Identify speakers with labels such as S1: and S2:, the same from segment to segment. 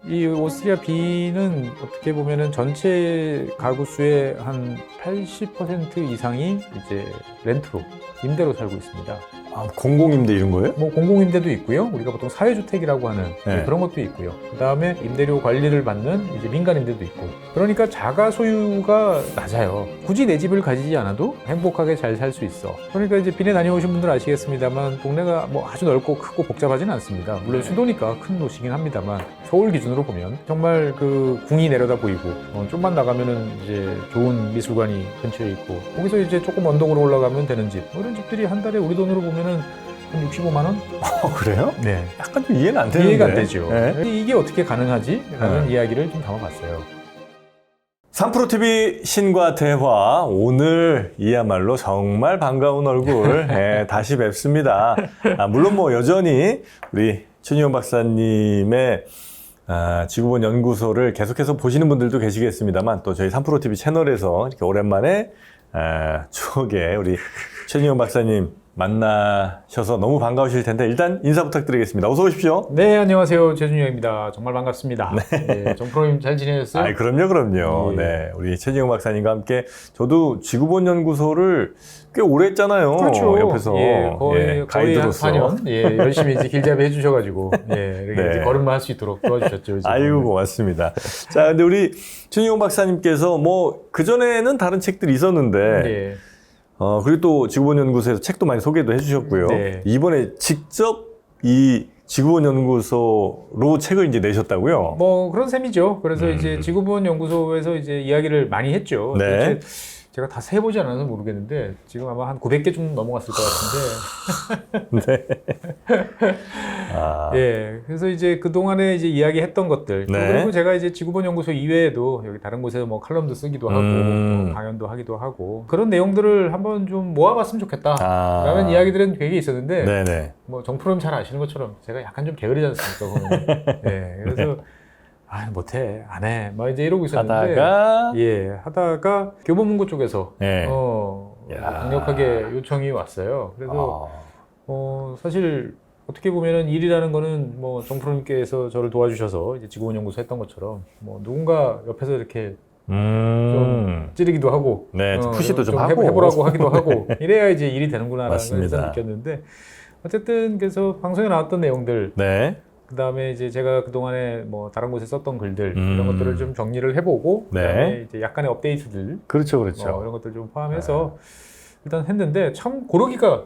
S1: 이 오스트리아 B는 어떻게 보면은 전체 가구 수의 한 80% 이상이 이제 렌트로, 임대로 살고 있습니다.
S2: 아, 공공임대 이런 거예요?
S1: 뭐 공공임대도 있고요. 우리가 보통 사회주택이라고 하는
S2: 네.
S1: 그런 것도 있고요. 그 다음에 임대료 관리를 받는 이제 민간임대도 있고. 그러니까 자가 소유가 낮아요. 굳이 내 집을 가지지 않아도 행복하게 잘 살 수 있어. 그러니까 이제 빈에 다녀오신 분들 아시겠습니다만 동네가 뭐 아주 넓고 크고 복잡하지는 않습니다. 물론 수도니까 큰 도시긴 합니다만 서울 기준으로 보면 정말 그 궁이 내려다 보이고 좀만 나가면은 이제 좋은 미술관이 근처에 있고 거기서 이제 조금 언덕으로 올라가면 되는 집. 뭐 이런 집들이 한 달에 우리 돈으로 보면은 한 65만 원?
S2: 그래요?
S1: 네.
S2: 약간 좀 이해는 안 되는데.
S1: 이해가 안 되죠.
S2: 네.
S1: 이게 어떻게 가능하지? 라는
S2: 네.
S1: 이야기를 좀 담아봤어요.
S2: 3프로TV 신과 대화, 오늘 이야말로 정말 반가운 얼굴 다시 뵙습니다. 물론 뭐 여전히 우리 최진용 박사님의 지구본 연구소를 계속해서 보시는 분들도 계시겠습니다만 또 저희 3프로TV 채널에서 이렇게 오랜만에 추억의 우리 최진용 박사님 만나셔서 너무 반가우실 텐데 일단 인사 부탁드리겠습니다. 어서 오십시오.
S1: 네, 안녕하세요. 최준영입니다. 정말 반갑습니다. 네, 정프로님 잘 지내셨어요?
S2: 아, 그럼요.
S1: 예.
S2: 네, 우리 최진영 박사님과 함께 저도 지구본 연구소를 꽤 오래 했잖아요.
S1: 그렇죠.
S2: 옆에서
S1: 예, 거의 한
S2: 가이드로서.
S1: 4년 열심히 이제 길잡이 해주셔가지고 이렇게
S2: 네.
S1: 이제 걸음마 할 수 있도록 도와주셨죠. 지금.
S2: 아이고 고맙습니다. 자, 근데 우리 최진용 박사님께서 뭐 그전에는 다른 책들이 있었는데
S1: 예.
S2: 그리고 또 지구본 연구소에서 책도 많이 소개도 해주셨고요.
S1: 네.
S2: 이번에 직접 이 지구본 연구소로 책을 이제 내셨다고요?
S1: 뭐 그런 셈이죠. 그래서 이제 지구본 연구소에서 이제 이야기를 많이 했죠.
S2: 네.
S1: 도대체 제가 다 세보지 않아서 모르겠는데 지금 아마 한 900개 좀 넘어갔을 것 같은데.
S2: 네. 아,
S1: 예. 그래서 이제 그 동안에 이제 이야기했던 것들
S2: 네.
S1: 그리고 제가 이제 지구본 연구소 이외에도 여기 다른 곳에서 뭐 칼럼도 쓰기도 하고 뭐 강연도 하기도 하고 그런 내용들을 한번 좀 모아봤으면 좋겠다라는 이야기들은 되게 있었는데
S2: 네네.
S1: 뭐 정프로님 잘 아시는 것처럼 제가 약간 좀 게으르지 않습니까? 보면. 예. 그래서 못해 안 해. 막 이제 이러고 있었는데 하다가 교보문고 쪽에서
S2: 네. 야.
S1: 강력하게 요청이 왔어요. 그래서 사실 어떻게 보면은 일이라는 거는 뭐 정프로님께서 저를 도와주셔서 이제 지구본 연구소 했던 것처럼 뭐 누군가 옆에서 이렇게 좀 찌르기도 하고
S2: 네, 푸시도 좀 하고
S1: 해보라고 하기도 하고 이래야 이제 일이 되는구나라는 걸
S2: 맞습니다.
S1: 느꼈는데 어쨌든 그래서 방송에 나왔던 내용들
S2: 네.
S1: 그 다음에 이제 제가 그동안에 뭐 다른 곳에 썼던 글들 이런 것들을 좀 정리를 해보고
S2: 네.
S1: 그다음에 이제 약간의 업데이트들
S2: 그렇죠.
S1: 이런 것들 좀 포함해서 일단 했는데 참 고르기가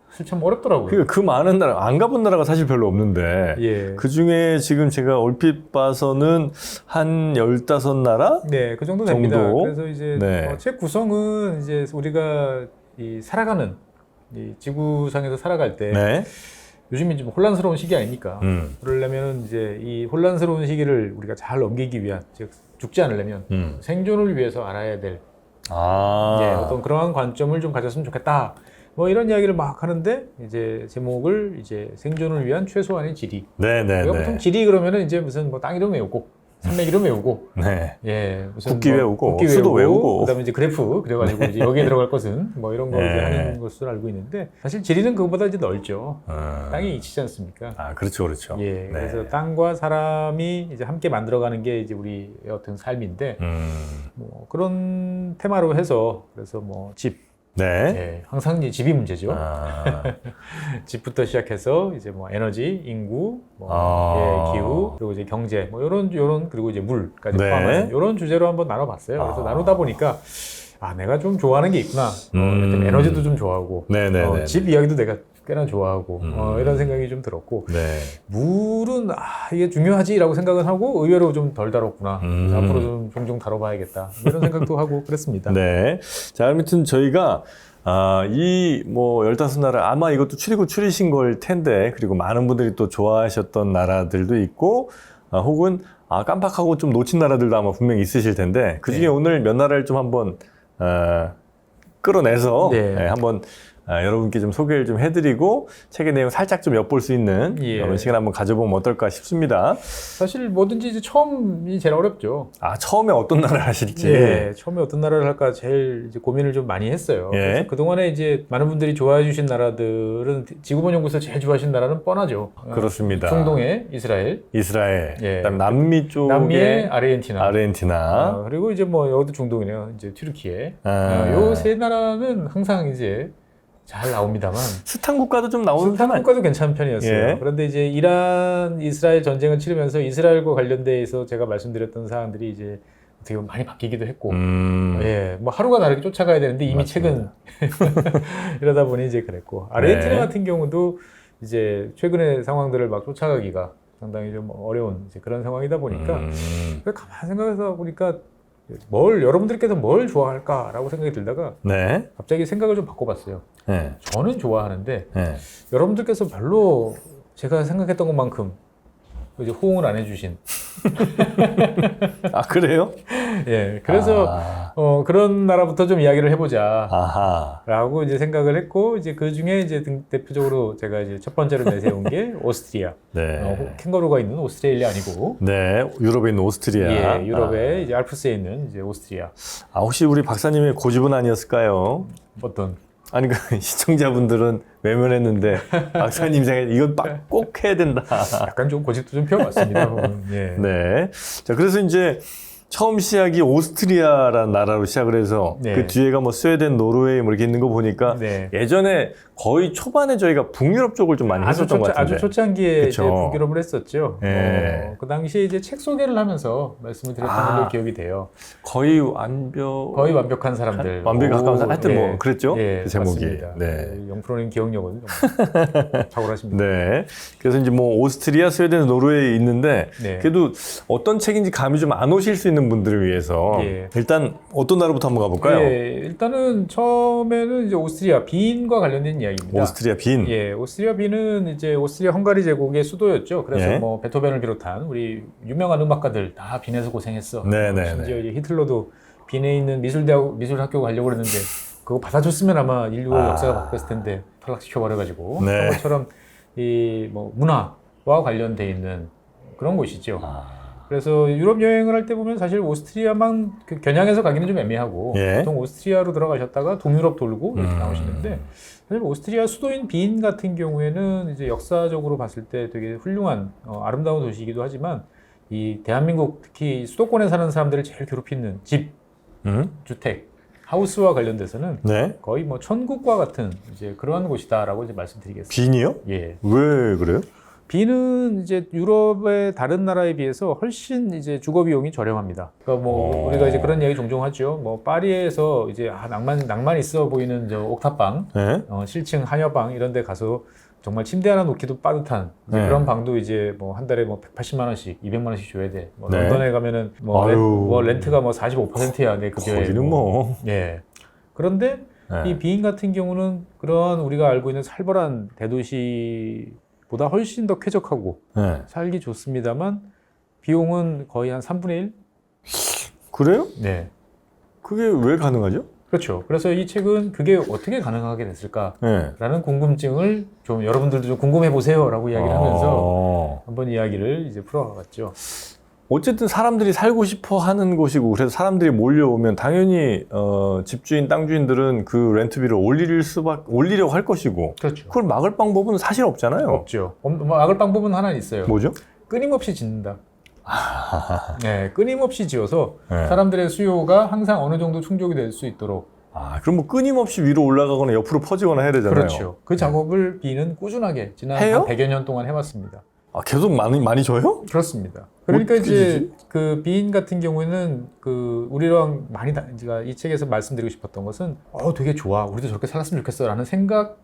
S1: 사실 참 어렵더라고요.
S2: 그 많은 나라, 안 가본 나라가 사실 별로 없는데
S1: 예.
S2: 그 중에 지금 제가 얼핏 봐서는 한 15나라?
S1: 네, 그 정도 됩니다.
S2: 정도?
S1: 그래서 이제
S2: 네.
S1: 책 구성은 이제 우리가 이 살아가는 이 지구상에서 살아갈 때
S2: 네.
S1: 요즘이 좀 혼란스러운 시기 아닙니까? 그러려면 이제 이 혼란스러운 시기를 우리가 잘 넘기기 위한, 즉 죽지 않으려면 생존을 위해서 알아야 될 어떤 그러한 관점을 좀 가졌으면 좋겠다. 뭐 이런 이야기를 막 하는데 이제 제목을 이제 생존을 위한 최소한의 지리.
S2: 네네네.
S1: 우리가 보통 지리 그러면은 이제 무슨 뭐 땅 이름 외우고 산맥 이름 외우고
S2: 네.
S1: 예 무슨
S2: 국기
S1: 뭐
S2: 외우고
S1: 국기
S2: 수도 외우고
S1: 그다음에 이제 그래프 그래가지고 이제 여기에 들어갈 것은 뭐 이런 거
S2: 네.
S1: 이제 하는 것으로 알고 있는데 사실 지리는 그것보다 이제 넓죠. 땅이 이치지 않습니까?
S2: 그렇죠, 그렇죠.
S1: 예,
S2: 네.
S1: 그래서 땅과 사람이 이제 함께 만들어가는 게 이제 우리의 어떤 삶인데 뭐 그런 테마로 해서 그래서 뭐 집.
S2: 네.
S1: 예, 항상 이제 집이 문제죠. 집부터 시작해서 이제 뭐 에너지, 인구, 뭐 기후, 그리고 이제 경제, 뭐 요런 그리고 이제 물까지
S2: 네.
S1: 포함한 요런 주제로 한번 나눠봤어요. 그래서 나누다 보니까 내가 좀 좋아하는 게 있구나. 에너지도 좀 좋아하고,
S2: 네네네.
S1: 집 이야기도 내가 꽤나 좋아하고 이런 생각이 좀 들었고
S2: 네.
S1: 물은 이게 중요하지라고 생각은 하고 의외로 좀 덜 다뤘구나. 그래서 앞으로 좀 종종 다뤄봐야겠다. 이런 생각도 하고 그랬습니다.
S2: 네. 자, 아무튼 저희가 이 뭐 15나라 아마 이것도 추리신 걸 텐데 그리고 많은 분들이 또 좋아하셨던 나라들도 있고 혹은 깜빡하고 좀 놓친 나라들도 아마 분명히 있으실 텐데 그 중에 오늘 몇 나라를 좀 한번 끌어내서 한번 여러분께 좀 소개를 좀 해드리고 책의 내용 살짝 좀 엿볼 수 있는
S1: 예.
S2: 그런 시간 한번 가져보면 어떨까 싶습니다.
S1: 사실 뭐든지 이제 처음이 제일 어렵죠.
S2: 처음에 어떤 나라를 하실지.
S1: 예, 처음에 어떤 나라를 할까 제일 이제 고민을 좀 많이 했어요.
S2: 예.
S1: 그래서 그동안에 이제 많은 분들이 좋아해 주신 나라들은 지구본연구소 제일 좋아하신 나라는 뻔하죠.
S2: 그렇습니다.
S1: 중동의 이스라엘,
S2: 이스라엘,
S1: 예.
S2: 그다음 남미 쪽에
S1: 남미의 아르헨티나,
S2: 아르헨티나.
S1: 그리고 이제 뭐 여기도 중동이네요. 이제 튀르키예.
S2: 아.
S1: 요 세 나라는 항상 이제 잘 나옵니다만
S2: 스탄 국가도 좀 나오는
S1: 스탄
S2: 편
S1: 국가도 괜찮은 편이었어요.
S2: 예.
S1: 그런데 이제 이란 이스라엘 전쟁을 치르면서 이스라엘과 관련돼서 제가 말씀드렸던 사항들이 이제 어떻게 보면 많이 바뀌기도 했고, 예, 뭐 하루가 다르게 쫓아가야 되는데 이미
S2: 맞습니다.
S1: 최근 이러다 보니 이제 그랬고, 아르헨티나
S2: 네.
S1: 같은 경우도 이제 최근의 상황들을 막 쫓아가기가 상당히 좀 어려운 이제 그런 상황이다 보니까 가만 생각해서 보니까 여러분들께서 뭘 좋아할까라고 생각이 들다가
S2: 네.
S1: 갑자기 생각을 좀 바꿔봤어요.
S2: 네.
S1: 저는 좋아하는데
S2: 네.
S1: 여러분들께서 별로 제가 생각했던 것만큼 이제 호응을 안 해주신.
S2: 아, 그래요?
S1: 예, 그래서 그런 나라부터 좀 이야기를 해보자.
S2: 아하.
S1: 라고 이제 생각을 했고, 이제 그 중에 이제 대표적으로 제가 이제 첫 번째로 내세운 게 오스트리아.
S2: 네.
S1: 캥거루가 있는 오스트레일리아 아니고.
S2: 네. 유럽에 있는 오스트리아.
S1: 예, 유럽의 이제 알프스에 있는 이제 오스트리아.
S2: 혹시 우리 박사님의 고집은 아니었을까요?
S1: 어떤?
S2: 아니, 그 시청자분들은 외면했는데 박사님 생각에 이건 꼭 해야 된다.
S1: 약간 좀 고집도 좀 피워봤습니다. 예.
S2: 네. 자, 그래서 이제 처음 시작이 오스트리아라는 나라로 시작을 해서
S1: 네.
S2: 그 뒤에가 뭐 스웨덴, 노르웨이 뭐 이렇게 있는 거 보니까
S1: 네.
S2: 예전에 거의 초반에 저희가 북유럽 쪽을 좀 많이 했었던 것 같은데.
S1: 아주 초창기에 이제
S2: 그쵸.
S1: 북유럽을 했었죠.
S2: 네.
S1: 그 당시에 이제 책 소개를 하면서 말씀을 드렸던 걸로 기억이 돼요.
S2: 거의
S1: 완벽한 사람들.
S2: 완벽에 가까운 사람. 하여튼
S1: 예.
S2: 뭐 그랬죠.
S1: 예,
S2: 그 제목이.
S1: 맞습니다.
S2: 네.
S1: 영프로님 기억력은 좀 탁월하십니다.
S2: 네. 그래서 이제 뭐 오스트리아, 스웨덴, 노르웨이 있는데
S1: 네.
S2: 그래도 어떤 책인지 감이 좀 안 오실 수 있는 분들을 위해서
S1: 예.
S2: 일단 어떤 나라부터 한번 가볼까요?
S1: 예, 일단은 처음에는 이제 오스트리아 빈과 관련된 이야기입니다.
S2: 오스트리아 빈.
S1: 예, 오스트리아 빈은 이제 오스트리아 헝가리 제국의 수도였죠. 그래서
S2: 예.
S1: 뭐 베토벤을 비롯한 우리 유명한 음악가들 다 빈에서 고생했어.
S2: 네네네.
S1: 심지어 이제 히틀러도 빈에 있는 미술학교 가려고 그랬는데 그거 받아줬으면 아마 인류 역사가 바뀌었을 텐데 탈락시켜 버려가지고
S2: 네.
S1: 그런 것처럼 이 뭐 문화와 관련돼 있는 그런 곳이죠. 그래서 유럽 여행을 할 때 보면 사실 오스트리아만 그 겨냥해서 가기는 좀 애매하고
S2: 예.
S1: 보통 오스트리아로 들어가셨다가 동유럽 돌고 이렇게 나오시는데 사실 오스트리아 수도인 빈 같은 경우에는 이제 역사적으로 봤을 때 되게 훌륭한 아름다운 도시이기도 하지만 이 대한민국 특히 수도권에 사는 사람들을 제일 괴롭히는 집, 주택, 하우스와 관련돼서는
S2: 네.
S1: 거의 뭐 천국과 같은 이제 그러한 곳이다라고 이제 말씀드리겠습니다.
S2: 빈이요?
S1: 예.
S2: 왜 그래요?
S1: 빈은 이제 유럽의 다른 나라에 비해서 훨씬 이제 주거 비용이 저렴합니다. 그러니까 뭐 우리가 이제 그런 얘기 종종 하죠. 뭐 파리에서 이제 낭만 있어 보이는 저 옥탑방,
S2: 네.
S1: 실층 한여방 이런 데 가서 정말 침대 하나 놓기도 빠듯한 이제
S2: 네.
S1: 그런 방도 이제 뭐 한 달에 뭐 180만 원씩, 200만 원씩 줘야 돼. 뭐
S2: 네.
S1: 런던에 가면은 뭐 렌트가 뭐 45%야 내 급여에.
S2: 거기는 뭐.
S1: 예. 그런데
S2: 네.
S1: 이 빈 같은 경우는 그런 우리가 알고 있는 살벌한 대도시보다 훨씬 더 쾌적하고
S2: 네.
S1: 살기 좋습니다만 비용은 거의 한 3분의 1?
S2: 그래요?
S1: 네.
S2: 그게 왜 가능하죠?
S1: 그렇죠. 그래서 이 책은 그게 어떻게 가능하게 됐을까라는
S2: 네.
S1: 궁금증을 좀 여러분들도 좀 궁금해 보세요라고 이야기를 하면서
S2: 어.
S1: 한번 이야기를 이제 풀어갔죠.
S2: 어쨌든 사람들이 살고 싶어 하는 곳이고 그래서 사람들이 몰려오면 당연히 집주인, 땅 주인들은 그 렌트비를 올리려고 할 것이고
S1: 그렇죠.
S2: 그걸 막을 방법은 사실 없잖아요.
S1: 없죠. 뭐 막을 방법은 하나 있어요.
S2: 뭐죠?
S1: 끊임없이 짓는다. 네, 끊임없이 지어서
S2: 네.
S1: 사람들의 수요가 항상 어느 정도 충족이 될 수 있도록.
S2: 그럼 뭐 끊임없이 위로 올라가거나 옆으로 퍼지거나 해야 되잖아요.
S1: 그렇죠. 그 작업을 비는 꾸준하게 지난
S2: 해요?
S1: 한 100여 년 동안 해왔습니다.
S2: 계속 많이 줘요?
S1: 그렇습니다. 그러니까
S2: 어떻게
S1: 이제
S2: 되지?
S1: 그 비인 같은 경우에는 그 우리랑 많이 제가 이 책에서 말씀드리고 싶었던 것은 되게 좋아. 우리도 저렇게 살았으면 좋겠어라는 생각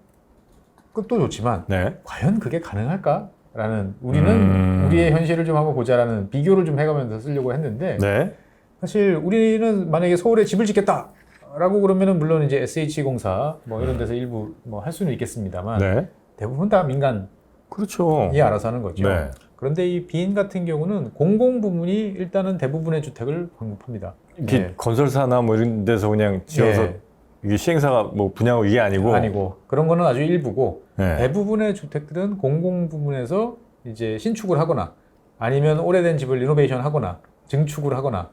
S1: 끝도 좋지만
S2: 네.
S1: 과연 그게 가능할까라는 우리는 우리의 현실을 좀 한번 보자라는 비교를 좀 해가면서 쓰려고 했는데
S2: 네.
S1: 사실 우리는 만약에 서울에 집을 짓겠다라고 그러면은 물론 이제 SH공사 뭐 이런 데서 일부 뭐 할 수는 있겠습니다만
S2: 네.
S1: 대부분 다 민간이
S2: 그렇죠.
S1: 알아서 하는 거죠.
S2: 네.
S1: 그런데 이 빈 같은 경우는 공공 부문이 일단은 대부분의 주택을 공급합니다.
S2: 이렇게 건설사나 뭐 이런 데서 그냥 지어서
S1: 네.
S2: 이게 시행사가 뭐 분양하고 이게 아니고.
S1: 아니고 그런 거는 아주 일부고
S2: 네.
S1: 대부분의 주택들은 공공 부문에서 이제 신축을 하거나 아니면 오래된 집을 리노베이션 하거나 증축을 하거나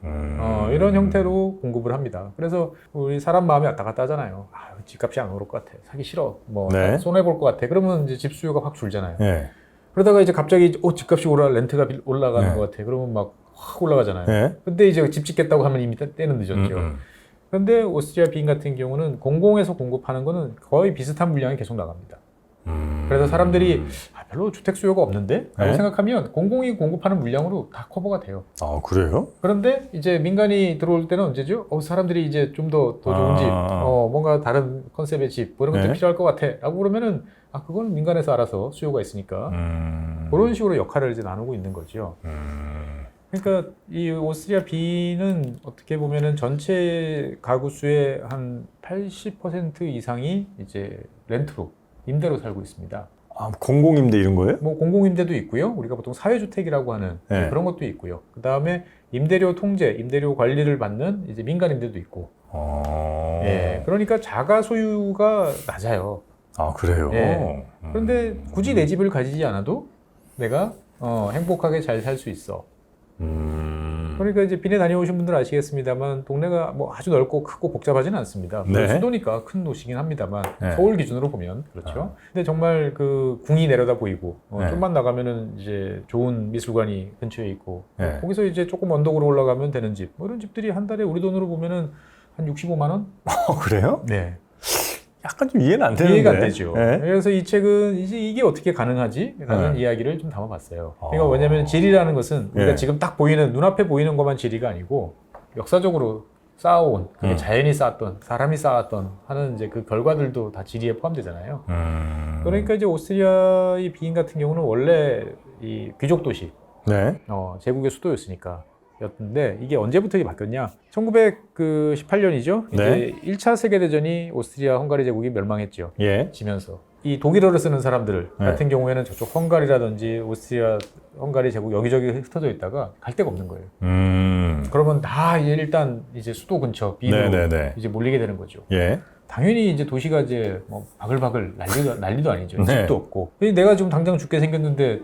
S1: 이런 형태로 공급을 합니다. 그래서 우리 사람 마음이 왔다 갔다 하잖아요. 아, 집값이 안 오를 것 같아. 사기 싫어. 뭐
S2: 네.
S1: 손해 볼 것 같아. 그러면 이제 집 수요가 확 줄잖아요.
S2: 네.
S1: 그러다가 이제 갑자기 집값이 렌트가 올라가는
S2: 네.
S1: 것 같아. 그러면 막 확 올라가잖아요.
S2: 네.
S1: 근데 이제 집 짓겠다고 하면 이미 때는 늦었죠. 그런데 오스트리아 빈 같은 경우는 공공에서 공급하는 거는 거의 비슷한 물량이 계속 나갑니다. 그래서 사람들이 별로 주택 수요가 없는데? 라고
S2: 네?
S1: 생각하면 공공이 공급하는 물량으로 다 커버가 돼요.
S2: 아, 그래요?
S1: 그런데 이제 민간이 들어올 때는 언제죠? 사람들이 이제 좀 더 좋은 집, 뭔가 다른 컨셉의 집, 뭐 이런 것들이
S2: 네?
S1: 필요할 것 같아. 라고 그러면은, 그건 민간에서 알아서 수요가 있으니까. 그런 식으로 역할을 이제 나누고 있는 거죠. 그러니까 이 오스트리아 빈은 어떻게 보면은 전체 가구 수의 한 80% 이상이 이제 렌트로, 임대로 살고 있습니다.
S2: 아, 공공임대 이런 거예요?
S1: 뭐 공공임대도 있고요. 우리가 보통 사회주택이라고 하는
S2: 네.
S1: 그런 것도 있고요. 그 다음에 임대료 통제, 임대료 관리를 받는 이제 민간임대도 있고. 예, 그러니까 자가 소유가 낮아요.
S2: 아, 그래요?
S1: 예. 그런데 굳이 내 집을 가지지 않아도 내가 행복하게 잘 살 수 있어. 그러니까 이제 빈에 다녀오신 분들 아시겠습니다만 동네가 뭐 아주 넓고 크고 복잡하지는 않습니다.
S2: 네.
S1: 수도니까 큰 도시긴 합니다만
S2: 네.
S1: 서울 기준으로 보면 그렇죠. 근데 정말 그 궁이 내려다 보이고
S2: 네.
S1: 좀만 나가면은 이제 좋은 미술관이 근처에 있고
S2: 네.
S1: 거기서 이제 조금 언덕으로 올라가면 되는 집. 뭐 이런 집들이 한 달에 우리 돈으로 보면은 한 65만 원?
S2: 그래요?
S1: 네.
S2: 약간 좀 이해는 안 되는데.
S1: 이해가 안 되죠.
S2: 네.
S1: 그래서 이 책은 이제 이게 어떻게 가능하지? 라는
S2: 네.
S1: 이야기를 좀 담아봤어요. 그러니까 뭐냐면 질이라는 것은 우리가
S2: 네.
S1: 지금 딱 보이는, 눈앞에 보이는 것만 질이가 아니고 역사적으로 쌓아온, 그게 자연이 쌓았던, 사람이 쌓았던 하는 이제 그 결과들도 다 지리에 포함되잖아요. 그러니까 이제 오스트리아의 빈 같은 경우는 원래 이 귀족 도시,
S2: 네.
S1: 제국의 수도였으니까. 였는데 이게 언제부터 바뀌었냐? 1918년이죠.
S2: 네.
S1: 이제 1차 세계대전이 오스트리아 헝가리 제국이 멸망했죠.
S2: 예.
S1: 지면서 이 독일어를 쓰는 사람들
S2: 네.
S1: 같은 경우에는 저쪽 헝가리라든지 오스트리아, 헝가리 제국 여기저기 흩어져 있다가 갈 데가 없는 거예요. 그러면 다 이제 일단 이제 수도 근처 빈으로
S2: 네네네.
S1: 이제 몰리게 되는 거죠.
S2: 예.
S1: 당연히 이제 도시가 이제 뭐 바글바글 난리도 아니죠.
S2: 네.
S1: 집도 없고. 내가 지금 당장 죽게 생겼는데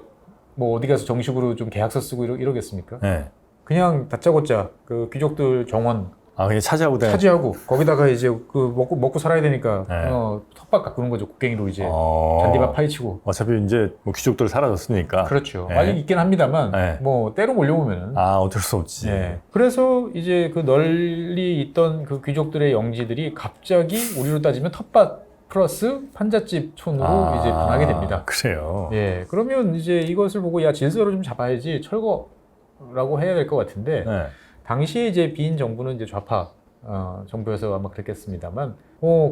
S1: 뭐 어디 가서 정식으로 좀 계약서 쓰고 이러겠습니까?
S2: 네.
S1: 그냥 다짜고짜 그 귀족들 정원
S2: 아, 그냥 차지하고 다녔
S1: 차지하고 거기다가 이제 그 먹고 살아야 되니까
S2: 네.
S1: 텃밭 가꾸는 거죠. 곡괭이로 이제
S2: 어...
S1: 잔디밭 파헤치고.
S2: 어차피 이제 뭐 귀족들 사라졌으니까.
S1: 그렇죠.
S2: 네.
S1: 아직 있긴 합니다만
S2: 네.
S1: 뭐 때로 몰려오면은.
S2: 아, 어쩔 수 없지.
S1: 네. 그래서 이제 그 널리 있던 그 귀족들의 영지들이 갑자기 우리로 따지면 텃밭 플러스 판잣집 촌으로 이제 분하게 됩니다.
S2: 그래요.
S1: 예. 그러면 이제 이것을 보고 야 질서를 좀 잡아야지 철거라고 해야 될 것 같은데
S2: 네.
S1: 당시에 이제 빈 정부는 이제 좌파 정부여서 아마 그랬겠습니다만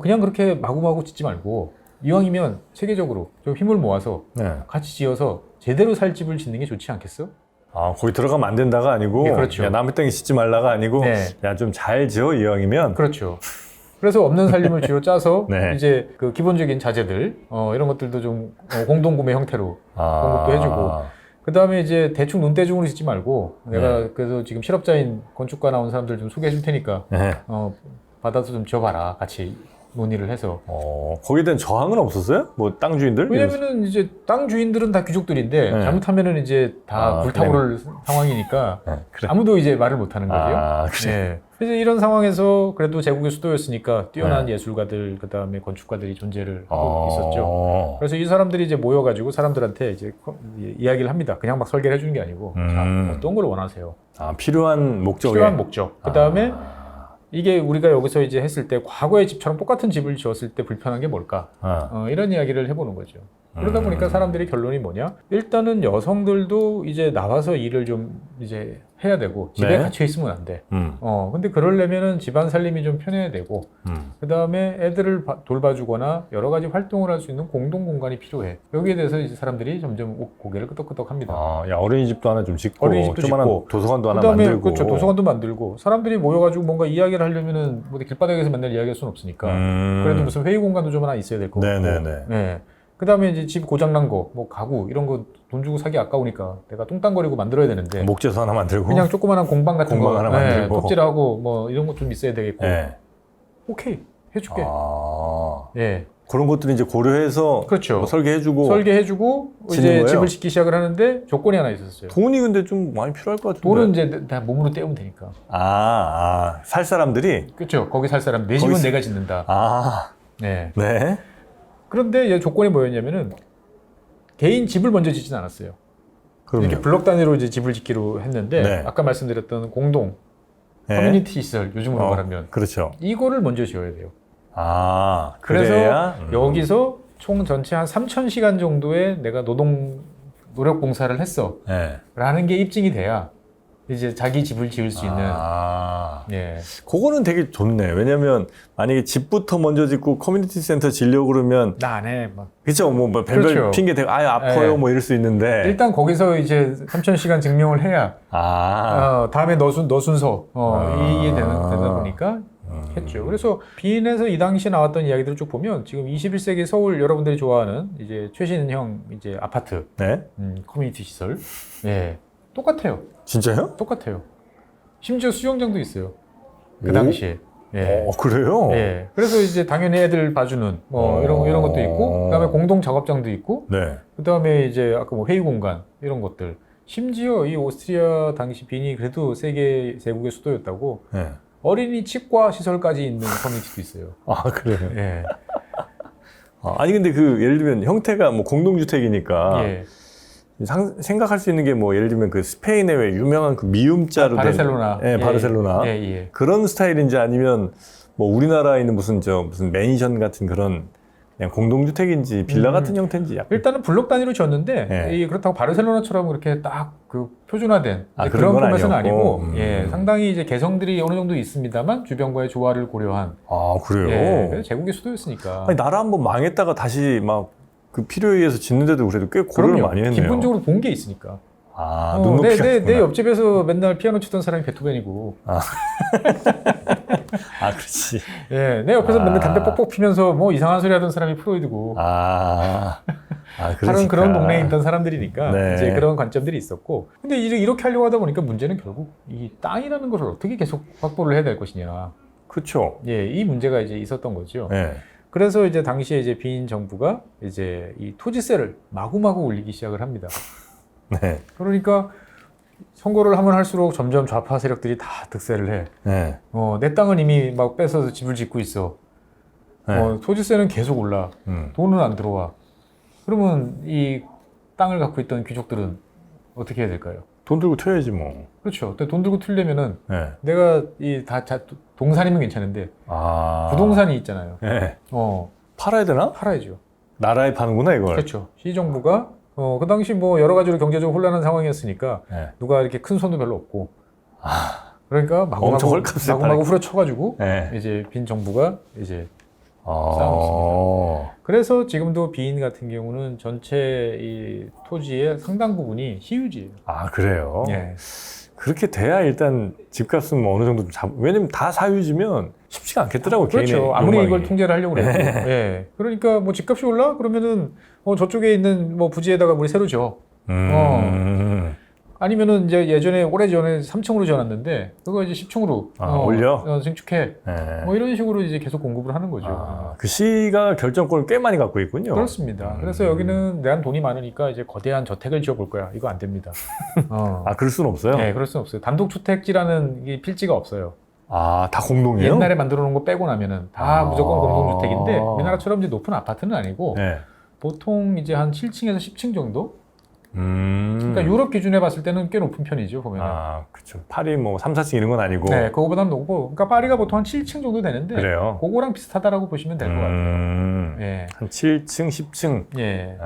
S1: 그냥 그렇게 마구마구 짓지 말고 이왕이면 체계적으로 좀 힘을 모아서
S2: 네.
S1: 같이 지어서 제대로 살 집을 짓는 게 좋지 않겠어?
S2: 아, 거기 들어가면 안 된다가 아니고,
S1: 예, 그렇죠.
S2: 야, 남의 땅에 짓지 말라가 아니고,
S1: 네.
S2: 야, 좀 잘 지어, 이왕이면.
S1: 그렇죠. 그래서 없는 살림을 쥐어 짜서
S2: 네.
S1: 이제 그 기본적인 자재들 이런 것들도 좀 공동구매 형태로 공급도 해주고 그 다음에 이제 대충 눈대중으로 짓지 말고 내가 그래서 지금 실업자인 건축가 나온 사람들 좀 소개해 줄 테니까
S2: 네.
S1: 받아서 좀 지어봐라 같이 논의를 해서.
S2: 거기에 대한 저항은 없었어요? 뭐 땅 주인들?
S1: 왜냐면은 이제 땅 주인들은 다 귀족들인데
S2: 네.
S1: 잘못하면은 이제 다 불타오를 상황이니까 아무도 이제 말을 못 하는 거죠.
S2: 그래.
S1: 네. 그래서 이런 상황에서 그래도 제국의 수도였으니까 뛰어난 예술가들 그다음에 건축가들이 존재를 하고 있었죠. 그래서 이 사람들이 이제 모여가지고 사람들한테 이제 이야기를 합니다. 그냥 막 설계를 해주는 게 아니고 자, 어떤 걸 원하세요?
S2: 필요한 목적에.
S1: 필요한 목적. 그다음에 이게 우리가 여기서 이제 했을 때 과거의 집처럼 똑같은 집을 지었을 때 불편한 게 뭘까? 이런 이야기를 해보는 거죠. 그러다 보니까 사람들이 결론이 뭐냐? 일단은 여성들도 이제 나와서 일을 좀 이제 해야 되고 집에
S2: 네.
S1: 갇혀 있으면 안 돼. 근데 그러려면은 집안 살림이 좀 편해야 되고 그 다음에 애들을 돌봐주거나 여러 가지 활동을 할 수 있는 공동 공간이 필요해. 여기에 대해서 이제 사람들이 점점 고개를 끄덕끄덕합니다.
S2: 야, 어린이집도 하나 좀 짓고,
S1: 어린이집도
S2: 조그만한
S1: 짓고,
S2: 도서관도 하나
S1: 그다음에
S2: 만들고.
S1: 그렇죠. 도서관도 만들고 사람들이 모여가지고 뭔가 이야기를 하려면은 뭐 길바닥에서 맨날 이야기할 수는 없으니까 그래도 무슨 회의 공간도 좀 하나 있어야 될 거고.
S2: 네네네.
S1: 네. 그다음에 이제 집 고장난 거, 뭐 가구 이런 거 돈 주고 사기 아까우니까 내가 뚱땅거리고 만들어야 되는데
S2: 목재소 하나 만들고.
S1: 그냥 조그만한 공방 같은
S2: 공방
S1: 거
S2: 하나 만들고.
S1: 톱질하고 뭐 이런 거 좀 있어야 되겠고.
S2: 네.
S1: 오케이. 해줄게.
S2: 아,
S1: 예.
S2: 그런 것들을 이제 고려해서
S1: 그렇죠.
S2: 뭐 설계해주고
S1: 설계해주고
S2: 짓는
S1: 이제
S2: 거예요?
S1: 집을 짓기 시작을 하는데 조건이 하나 있었어요.
S2: 돈이 근데 좀 많이 필요할 것 같은데.
S1: 돈은 이제 다 몸으로 때우면 되니까.
S2: 살 사람들이?
S1: 그렇죠. 거기 살 사람 내 집은
S2: 거기서-
S1: 내가 짓는다.
S2: 아,
S1: 네.
S2: 네.
S1: 그런데 얘 조건이 뭐였냐면은 개인 집을 먼저 짓진 않았어요.
S2: 그럼요.
S1: 이렇게 블록 단위로 이제 집을 짓기로 했는데
S2: 네.
S1: 아까 말씀드렸던 공동
S2: 네.
S1: 커뮤니티 시설 요즘으로
S2: 어,
S1: 말하면
S2: 그렇죠.
S1: 이거를 먼저 지어야 돼요.
S2: 아,
S1: 그래서
S2: 그래야?
S1: 여기서 총 전체 한 3,000시간 정도의 내가 노력 봉사를 했어.
S2: 네.
S1: 라는 게 입증이 돼야 이제 자기 집을 지을 수 있는.
S2: 아,
S1: 예.
S2: 그거는 되게 좋네. 왜냐면 만약에 집부터 먼저 짓고 커뮤니티 센터 지려고 그러면
S1: 나 안 해. 막.
S2: 그쵸, 뭐 별별
S1: 그렇죠.
S2: 핑계 대고 아파요
S1: 네.
S2: 뭐 이럴 수 있는데
S1: 일단 거기서 이제 3,000시간 증명을 해야 다음에 너 순서 이게 되다 보니까 했죠. 그래서 빈에서 이 당시에 나왔던 이야기들을 쭉 보면 지금 21세기 서울 여러분들이 좋아하는 이제 최신형 이제 아파트
S2: 네?
S1: 커뮤니티 시설 예 똑같아요.
S2: 진짜요?
S1: 똑같아요. 심지어 수영장도 있어요. 그
S2: 오?
S1: 당시에. 예.
S2: 그래요?
S1: 예. 그래서 이제 당연히 애들 봐주는 뭐 이런 것도 있고, 그다음에 공동 작업장도 있고,
S2: 네.
S1: 그다음에 이제 아까 뭐 회의 공간 이런 것들. 심지어 이 오스트리아 당시 빈이 그래도 세계 제국의 수도였다고
S2: 네.
S1: 어린이 치과 시설까지 있는 커뮤니티도 있어요.
S2: 아, 그래요?
S1: 예.
S2: 아니 근데 그 예를 들면 형태가 뭐 공동주택이니까
S1: 예.
S2: 생각할 수 있는 게 뭐 예를 들면 그 스페인의 왜 유명한 그 미음자로 된
S1: 바르셀로나.
S2: 네, 바르셀로나
S1: 예, 예.
S2: 그런 스타일인지 아니면 뭐 우리나라에 있는 무슨 맨션 같은 그런 그냥 공동주택인지 빌라 같은 형태인지 약간
S1: 일단은 블록 단위로 지었는데
S2: 예.
S1: 그렇다고 바르셀로나처럼 그렇게 딱 그 표준화된
S2: 그런
S1: 그런
S2: 건
S1: 포맷은
S2: 아니었고.
S1: 아니고 예, 상당히 이제 개성들이 어느 정도 있습니다만 주변과의 조화를 고려한
S2: 그래요?
S1: 예, 그래서 제국의 수도였으니까.
S2: 아니, 나라 한번 망했다가 다시 막 그 필요에 의해서 짓는데도 그래도 꽤 고려를
S1: 그럼요.
S2: 많이 했네요.
S1: 기본적으로 본 게 있으니까.
S2: 눈높이가
S1: 내 옆집에서 맨날 피아노 치던 사람이 베토벤이고.
S2: 그렇지.
S1: 예, 내 옆에서 맨날 담배 뻑뻑 피면서 뭐 이상한 소리 하던 사람이 프로이드고. 다른 그런 동네에 있던 사람들이니까
S2: 네.
S1: 이제 그런 관점들이 있었고. 근데 이렇게 하려고 하다 보니까 문제는 결국 이 땅이라는 것을 어떻게 계속 확보를 해야 될 것이냐.
S2: 그렇죠.
S1: 예, 이 문제가 이제 있었던 거죠.
S2: 네.
S1: 그래서 이제 당시에 이제 빈 정부가 이제 이 토지세를 마구마구 올리기 시작을 합니다.
S2: 네.
S1: 그러니까 선거를 하면 할수록 점점 좌파 세력들이 다 득세를 해.
S2: 네.
S1: 내 땅은 이미 막 뺏어서 집을 짓고 있어.
S2: 네.
S1: 토지세는 계속 올라. 돈은 안 들어와. 그러면 이 땅을 갖고 있던 귀족들은 어떻게 해야 될까요?
S2: 돈 들고 튀어야지 뭐.
S1: 그렇죠. 근데 돈 들고 튀려면은
S2: 네.
S1: 내가 동산이면 괜찮은데 부동산이 있잖아요.
S2: 네.
S1: 팔아야 되나? 팔아야죠.
S2: 나라에 파는구나 이걸.
S1: 그렇죠. 시정부가 그 당시 뭐 여러 가지로 경제적으로 혼란한 상황이었으니까
S2: 네.
S1: 누가 이렇게 큰 손도 별로 없고 그러니까
S2: 엄청 헐값에
S1: 마구마구 후려쳐가지고
S2: 네.
S1: 이제 빈 정부가 이제
S2: 싸움을
S1: 그래서 지금도 빈 같은 경우는 전체 이 토지의 상당 부분이 시유지예요.
S2: 그래요?
S1: 예.
S2: 그렇게 돼야 일단 집값은 뭐 어느 정도 왜냐면 다 사유지면 쉽지가 않겠더라고.
S1: 그렇죠.
S2: 개인의
S1: 아무리
S2: 욕망이.
S1: 이걸 통제를 하려고 그래도. 예. 그러니까 뭐 집값이 올라 그러면은 저쪽에 있는 뭐 부지에다가 우리 새로 지어. 아니면은 이제 예전에 오래전에 3층으로 지어놨는데 그거 이제 10층으로
S2: 올려?
S1: 증축해.
S2: 네.
S1: 뭐 이런 식으로 이제 계속 공급을 하는 거죠.
S2: 그 시가 결정권을 꽤 많이 갖고 있군요.
S1: 그렇습니다. 그래서 여기는 내한 돈이 많으니까 이제 거대한 저택을 지어볼 거야. 이거 안 됩니다.
S2: 그럴 수는 없어요?
S1: 네, 그럴 수는 없어요. 단독주택지라는 이 필지가 없어요.
S2: 다 공동이에요?
S1: 옛날에 만들어 놓은 거 빼고 나면은 다 무조건 공동주택인데 우리나라처럼 이제 높은 아파트는 아니고
S2: 네.
S1: 보통 이제 한 7층에서 10층 정도? 그러니까
S2: 음.
S1: 유럽 기준에 봤을 때는 꽤 높은 편이죠, 보면.
S2: 그쵸. 파리 뭐 3, 4층 이런 건 아니고.
S1: 네, 그거보다는 높고. 그러니까 파리가 보통 한 7층 정도 되는데.
S2: 그래요?
S1: 그거랑 비슷하다라고 보시면 될 것 같아요. 예.
S2: 한 7층, 10층.
S1: 예.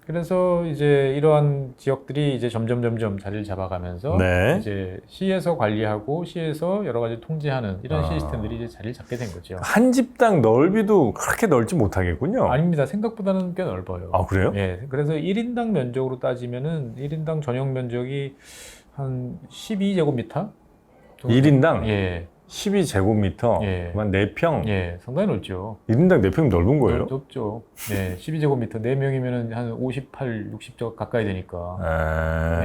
S1: 그래서 이제 이러한 지역들이 이제 점점 자리를 잡아가면서
S2: 네.
S1: 이제 시에서 관리하고 시에서 여러 가지 통제하는 이런 시스템들이 이제 자리를 잡게 된 거죠.
S2: 한 집당 넓이도 그렇게 넓지 못하겠군요.
S1: 아닙니다. 생각보다는 꽤 넓어요.
S2: 그래요?
S1: 예. 그래서 1인당 면적으로 따지면은 1인당 전용 면적이 한 12제곱미터?
S2: 1인당?
S1: 예.
S2: 12제곱미터?
S1: 예.
S2: 한 4평?
S1: 예. 상당히 넓죠.
S2: 1인당 4평 넓은 거예요?
S1: 넓죠. 예. 12제곱미터. 4명이면은 한 58, 60조 가까이 되니까.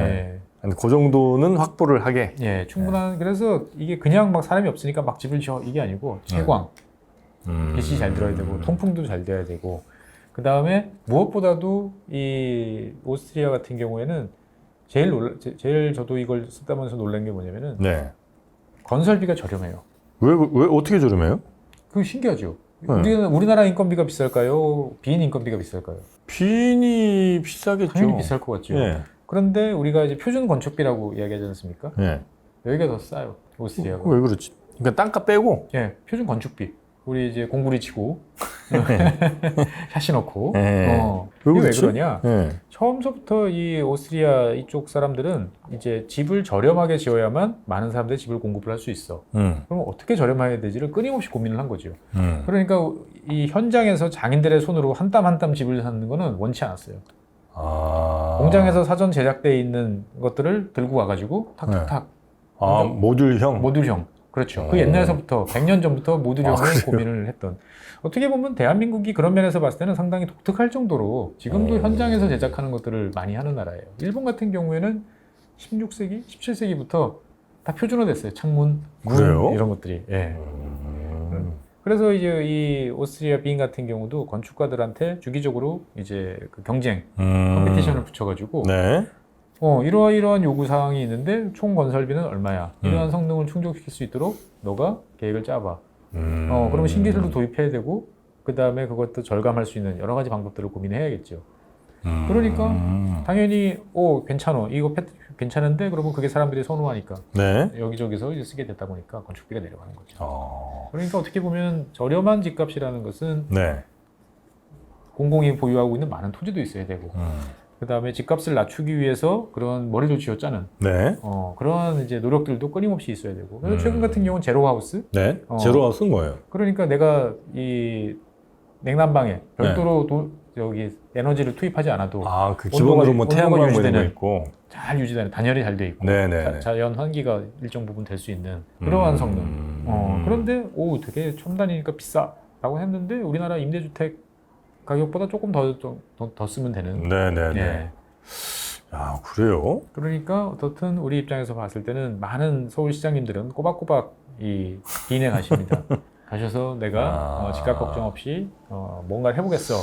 S1: 예.
S2: 그 정도는 확보를 하게.
S1: 예. 충분한. 그래서 이게 그냥 막 사람이 없으니까 막 집을 지어 이게 아니고 채광. 빛이 잘 들어야 되고 통풍도 잘 돼야 되고 그 다음에 무엇보다도 이 오스트리아 같은 경우에는 제일 저도 이걸 쓰다면서 놀란 게 뭐냐면은
S2: 네.
S1: 건설비가 저렴해요.
S2: 왜 어떻게 저렴해요?
S1: 그거 신기하죠.
S2: 네.
S1: 우리나라 인건비가 비쌀까요? 비인 인건비가 비쌀까요?
S2: 빈이 비싸겠죠.
S1: 당연히 비쌀 것 같죠.
S2: 예.
S1: 그런데 우리가 이제 표준 건축비라고 이야기하지 않습니까?
S2: 예.
S1: 여기가 더 싸요. 오스트리아가.
S2: 왜 그렇지? 그러니까 땅값 빼고.
S1: 예, 표준 건축비. 우리 이제 공구리 치고 샤시 넣고.
S2: 예.
S1: 이게 왜
S2: 그렇지?
S1: 그러냐?
S2: 예.
S1: 처음서부터 이 오스트리아 이쪽 사람들은 이제 집을 저렴하게 지어야만 많은 사람들이 집을 공급을 할 수 있어. 그럼 어떻게 저렴해야 되지를 끊임없이 고민을 한 거죠. 그러니까 이 현장에서 장인들의 손으로 한 땀 한 땀 집을 하는 거는 원치 않았어요.
S2: 아.
S1: 공장에서 사전 제작되어 있는 것들을 들고 와가지고 탁탁탁
S2: 아, 모듈형?
S1: 모듈형. 그렇죠. 그 옛날서부터 100년 전부터 모듈형을 고민을 했던. 어떻게 보면 대한민국이 그런 면에서 봤을 때는 상당히 독특할 정도로 지금도 현장에서 제작하는 것들을 많이 하는 나라예요. 일본 같은 경우에는 16세기, 17세기부터 다 표준화됐어요. 창문, 문
S2: 그래요?
S1: 이런 것들이. 예. 그래서 이제 이 오스트리아 빈 같은 경우도 건축가들한테 주기적으로 이제 그 경쟁, 컴피티션을 붙여가지고
S2: 네.
S1: 이러한 요구 사항이 있는데 총 건설비는 얼마야? 이러한 성능을 충족시킬 수 있도록 너가 계획을 짜봐. 그러면 신기술도 도입해야 되고 그 다음에 그것도 절감할 수 있는 여러 가지 방법들을 고민해야겠죠. 그러니까 당연히 괜찮어. 이거 괜찮은데 그러면 그게 사람들이 선호하니까
S2: 네.
S1: 여기저기서 이제 쓰게 되다 보니까 건축비가 내려가는 거죠. 그러니까 어떻게 보면 저렴한 집값이라는 것은
S2: 네.
S1: 공공이 보유하고 있는 많은 토지도 있어야 되고 그 다음에 집값을 낮추기 위해서 그런 머리를 쥐어짜는
S2: 네.
S1: 그런 이제 노력들도 끊임없이 있어야 되고. 그래서 최근 같은 경우는 제로하우스.
S2: 네. 제로하우스는 뭐예요?
S1: 그러니까 내가 이 냉난방에 별도로 여기 에너지를 투입하지 않아도
S2: 그 기본으로 뭐 태양광 뭐 이런 거
S1: 유지되는,
S2: 있고.
S1: 잘 유지되는 단열이 잘 돼 있고
S2: 네네.
S1: 자연 환기가 일정 부분 될 수 있는 그러한 성능. 그런데 되게 첨단이니까 비싸라고 했는데 우리나라 임대주택 가격보다 조금 더 쓰면 되는.
S2: 네네네.
S1: 예.
S2: 아, 그래요?
S1: 그러니까 어떻든 우리 입장에서 봤을 때는 많은 서울 시장님들은 꼬박꼬박 이 빈에 가십니다. 가셔서 내가 집값 걱정 없이 뭔가를 해보겠어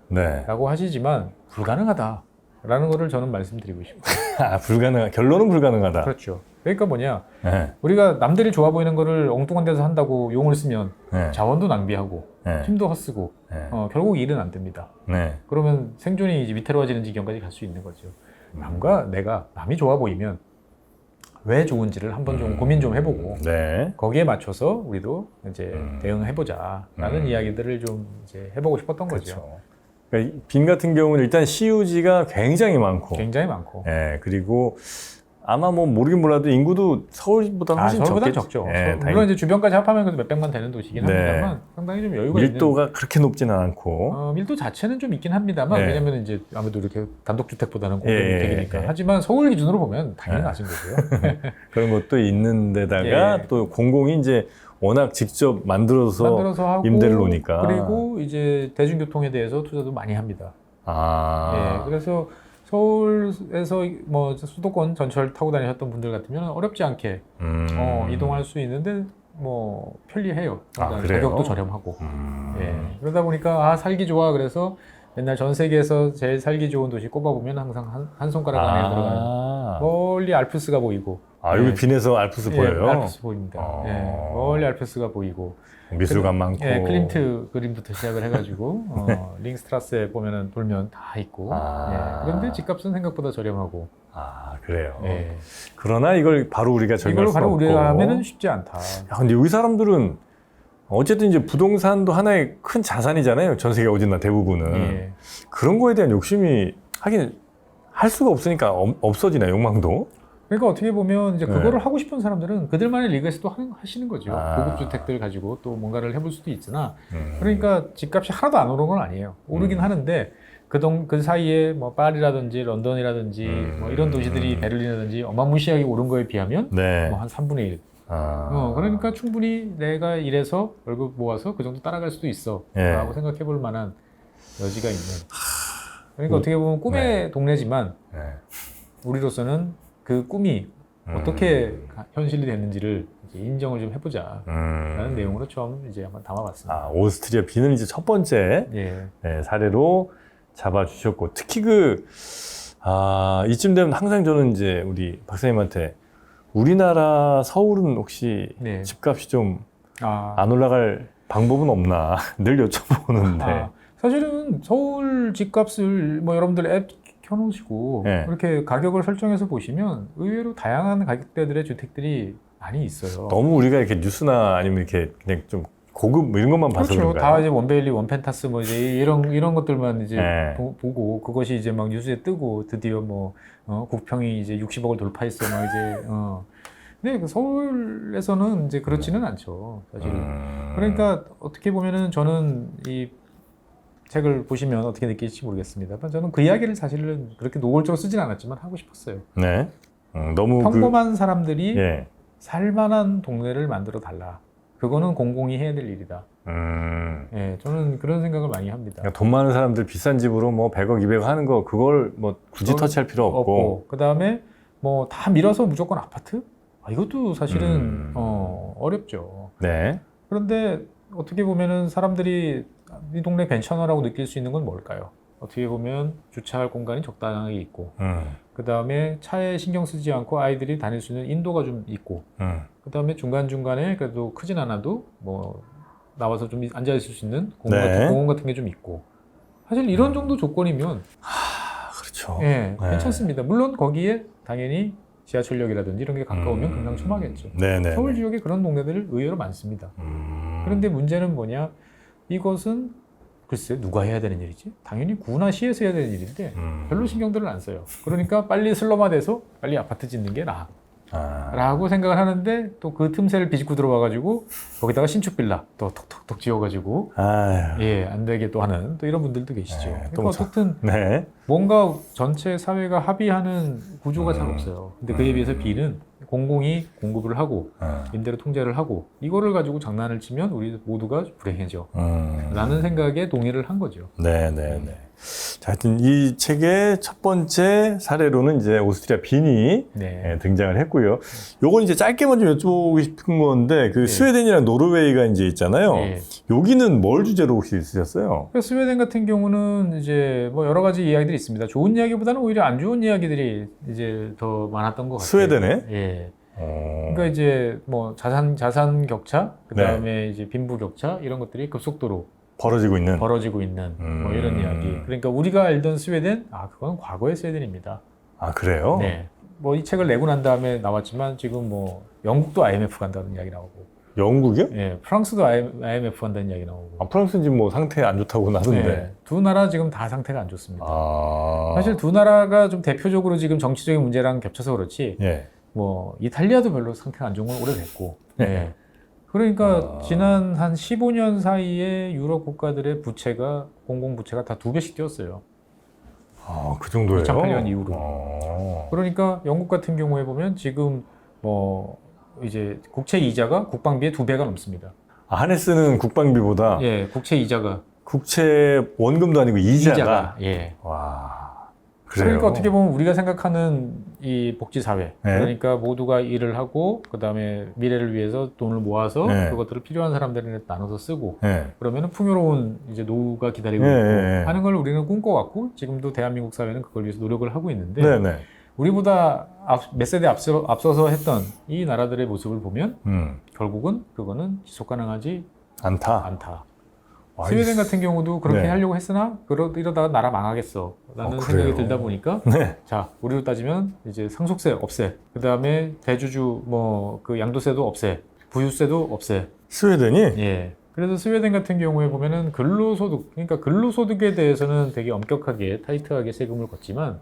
S2: 네.
S1: 라고 하시지만 불가능하다라는 거를 저는 말씀드리고 싶어요.
S2: 결론은 불가능하다.
S1: 그렇죠. 그러니까 뭐냐,
S2: 네.
S1: 우리가 남들이 좋아 보이는 거를 엉뚱한 데서 한다고 용을 쓰면
S2: 네.
S1: 자원도 낭비하고
S2: 네.
S1: 힘도 헛쓰고
S2: 네.
S1: 결국 일은 안 됩니다.
S2: 네.
S1: 그러면 생존이 이제 위태로워지는 지경까지 갈 수 있는 거죠. 남이 좋아 보이면 왜 좋은지를 한번 좀 고민 좀 해보고
S2: 네.
S1: 거기에 맞춰서 우리도 이제 대응해보자라는 이야기들을 좀 이제 해보고 싶었던 거죠.
S2: 그렇죠. 그러니까 빈 같은 경우는 일단 CU지가 굉장히 많고.
S1: 굉장히 많고.
S2: 네. 그리고 아마 뭐 모르긴 몰라도 인구도 서울보다 훨씬
S1: 서울보다
S2: 적겠죠.
S1: 적죠.
S2: 네,
S1: 물론 이제 주변까지 합하면 그래도 몇백만 되는 도시긴 합니다만 상당히 좀 여유가
S2: 밀도가
S1: 있는.
S2: 그렇게 높지는 않고.
S1: 밀도 자체는 좀 있긴 합니다만
S2: 네.
S1: 왜냐면 이제 아무래도 이렇게 단독주택보다는 공동주택이니까.
S2: 예.
S1: 하지만 서울 기준으로 보면 당연히 낮은 거고요.
S2: 그런 것도 있는 데다가 또 공공이 이제 워낙 직접 만들어서
S1: 하고
S2: 임대를 놓으니까.
S1: 그리고 이제 대중교통에 대해서 투자도 많이 합니다. 그래서 서울에서 뭐 수도권 전철 타고 다니셨던 분들 같으면 어렵지 않게 이동할 수 있는데 뭐 편리해요. 가격도 저렴하고. 그러다 보니까 살기 좋아. 그래서 맨날 전 세계에서 제일 살기 좋은 도시 꼽아보면 항상 한 손가락 안에 들어가는 멀리 알프스가 보이고.
S2: 여기 빈에서 알프스 보여요?
S1: 알프스 보입니다. 멀리 알프스가 보이고.
S2: 미술관 많고.
S1: 클림트 그림부터 시작을 해가지고 링스트라스에 보면은 돌면 다 있고. 그런데 집값은 생각보다 저렴하고.
S2: 그래요. 그러나 이걸 바로 우리가 적용할 수 없고.
S1: 바로 우리가 하면은 쉽지 않다.
S2: 근데 여기 사람들은 어쨌든 이제 부동산도 하나의 큰 자산이잖아요. 전 세계 어디나 대부분은. 그런 거에 대한 욕심이 하긴 할 수가 없으니까 없어지나 욕망도.
S1: 그러니까 어떻게 보면 이제 그거를 하고 싶은 사람들은 그들만의 리그에서 또 하시는 거죠. 고급 주택들 가지고 또 뭔가를 해볼 수도 있으나 그러니까 집값이 하나도 안 오른 건 아니에요. 오르긴 하는데 그 사이에 뭐 파리라든지 런던이라든지 뭐 이런 도시들이 베를린이라든지 어마무시하게 오른 거에 비하면 뭐 한 3분의 1. 그러니까 충분히 내가 이래서 월급 모아서 그 정도 따라갈 수도 있어 라고 생각해 볼 만한 여지가 있는. 그러니까 어떻게 보면 꿈의 동네지만 우리로서는 그 꿈이 어떻게 현실이 됐는지를 이제 인정을 좀 해보자라는 내용으로 좀 이제 한번 담아봤습니다.
S2: 아, 오스트리아 비는 이제 첫 번째
S1: 예.
S2: 네, 사례로 잡아주셨고, 특히 이쯤 되면 항상 저는 이제 우리 박사님한테 우리나라 서울은 혹시
S1: 네.
S2: 집값이 좀 안
S1: 아,
S2: 올라갈 방법은 없나 늘 여쭤보는데.
S1: 사실은 서울 집값을 뭐 여러분들 앱 켜놓으시고
S2: 네.
S1: 그렇게 가격을 설정해서 보시면 의외로 다양한 가격대들의 주택들이 많이 있어요.
S2: 너무 우리가 이렇게 뉴스나 아니면 이렇게 그냥 좀 고급 뭐 이런 것만 봐서
S1: 그렇죠.
S2: 그런가요?
S1: 다 이제 원베일리, 원펜타스 뭐 이제 이런 것들만 이제
S2: 네.
S1: 보고 그것이 이제 막 뉴스에 뜨고 드디어 뭐 국평이 이제 60억을 돌파했어 막 이제 근데 그 서울에서는 이제 그렇지는 않죠. 사실. 그러니까 어떻게 보면은 저는 이 책을 보시면 어떻게 느낄지 모르겠습니다. 저는 그 이야기를 사실은 그렇게 노골적으로 쓰진 않았지만 하고 싶었어요.
S2: 네. 너무
S1: 평범한 사람들이
S2: 예.
S1: 살만한 동네를 만들어 달라. 그거는 공공이 해야 될 일이다. 예, 저는 그런 생각을 많이 합니다.
S2: 그러니까 돈 많은 사람들 비싼 집으로 뭐 100억, 200억 하는 거 그걸 뭐 굳이 터치할 필요 없고.
S1: 그 다음에 뭐 다 밀어서 무조건 아파트? 이것도 사실은 어렵죠.
S2: 네.
S1: 그런데 어떻게 보면은 사람들이 이 동네 괜찮아라고 느낄 수 있는 건 뭘까요? 어떻게 보면 주차할 공간이 적당하게 있고, 그 다음에 차에 신경 쓰지 않고 아이들이 다닐 수 있는 인도가 좀 있고, 그 다음에 중간중간에 그래도 크진 않아도 뭐 나와서 좀 앉아 있을 수 있는
S2: 네.
S1: 공원 같은 게 좀 있고, 사실 이런 정도 조건이면
S2: 그렇죠.
S1: 예,
S2: 네.
S1: 괜찮습니다. 물론 거기에 당연히 지하철역이라든지 이런 게 가까우면 금상첨화겠죠.
S2: 네네.
S1: 서울 지역에 그런 동네들 의외로 많습니다. 그런데 문제는 뭐냐? 이것은 글쎄 누가 해야 되는 일이지? 당연히 구나 시에서 해야 되는 일인데 별로 신경들을 안 써요. 그러니까 빨리 슬럼화돼서 빨리 아파트 짓는 게 나아 라고 생각을 하는데 또 그 틈새를 비집고 들어와가지고 거기다가 신축 빌라 또 톡톡톡 지어가지고
S2: 아유.
S1: 예, 안 되게 또 하는 또 이런 분들도 계시죠.
S2: 네,
S1: 그러니까
S2: 또
S1: 어쨌든
S2: 네.
S1: 뭔가 전체 사회가 합의하는 구조가 잘 없어요. 근데 그에 비해서 B는 공공이 공급을 하고 임대료 통제를 하고 이거를 가지고 장난을 치면 우리 모두가 불행해져 라는 생각에 동의를 한 거죠.
S2: 네네네. 자, 하여튼 이 책의 첫 번째 사례로는 이제 오스트리아 빈이
S1: 네.
S2: 등장을 했고요. 요건 이제 짧게만 좀 여쭤보고 싶은 건데, 그 스웨덴이랑 노르웨이가 이제 있잖아요.
S1: 예.
S2: 여기는 뭘 주제로 혹시 쓰셨어요?
S1: 그러니까 스웨덴 같은 경우는 이제 뭐 여러 가지 이야기들이 있습니다. 좋은 이야기보다는 오히려 안 좋은 이야기들이 이제 더 많았던 것 같아요.
S2: 스웨덴에?
S1: 예. 그러니까 이제 뭐 자산 격차, 그 다음에 이제 빈부 격차 이런 것들이 급속도로
S2: 벌어지고 있는.
S1: 뭐 이런 이야기. 그러니까 우리가 알던 스웨덴, 그건 과거의 스웨덴입니다.
S2: 아, 그래요?
S1: 네. 뭐 이 책을 내고 난 다음에 나왔지만 지금 뭐 영국도 IMF 간다는 이야기 나오고,
S2: 영국이요?
S1: 예, 프랑스도 IMF 간다는 이야기 나오고.
S2: 프랑스는 지금 뭐 상태 안 좋다고 나던데.
S1: 네, 두 나라 지금 다 상태가 안 좋습니다.
S2: 아.
S1: 사실 두 나라가 좀 대표적으로 지금 정치적인 문제랑 겹쳐서 그렇지,
S2: 예.
S1: 뭐 이탈리아도 별로 상태가 안 좋은 건 오래됐고, 네. 그러니까 지난 한 15년 사이에 유럽 국가들의 부채가 공공부채가 다 2배씩 뛰었어요.
S2: 그 정도예요?
S1: 2008년 이후로. 그러니까 영국 같은 경우에 보면 지금 뭐 이제 국채 이자가 국방비의 2배가 넘습니다.
S2: 한해 쓰는 국방비보다
S1: 예, 국채 이자가
S2: 국채 원금도 아니고 이자가.
S1: 예.
S2: 와. 그래요?
S1: 그러니까 어떻게 보면 우리가 생각하는 이 복지 사회,
S2: 네.
S1: 그러니까 모두가 일을 하고 그다음에 미래를 위해서 돈을 모아서
S2: 네.
S1: 그것들을 필요한 사람들한테 나눠서 쓰고
S2: 예.
S1: 그러면은 풍요로운 이제 노후가 기다리고
S2: 예,
S1: 있고
S2: 예, 예.
S1: 하는 걸 우리는 꿈꿔왔고 지금도 대한민국 사회는 그걸 위해서 노력을 하고 있는데
S2: 네네.
S1: 우리보다 몇 세대 앞서서 했던 이 나라들의 모습을 보면 결국은 그거는 지속 가능하지 않다. 스웨덴 같은 경우도 그렇게
S2: 네.
S1: 하려고 했으나 이러다가 나라 망하겠어 라는 생각이 들다 보니까
S2: 네.
S1: 자, 우리로 따지면 이제 상속세 없애, 그 다음에 대주주 뭐 그 양도세도 없애, 부유세도 없애.
S2: 스웨덴이?
S1: 예. 그래서 스웨덴 같은 경우에 보면은 근로소득, 그러니까 근로소득에 대해서는 되게 엄격하게 타이트하게 세금을 걷지만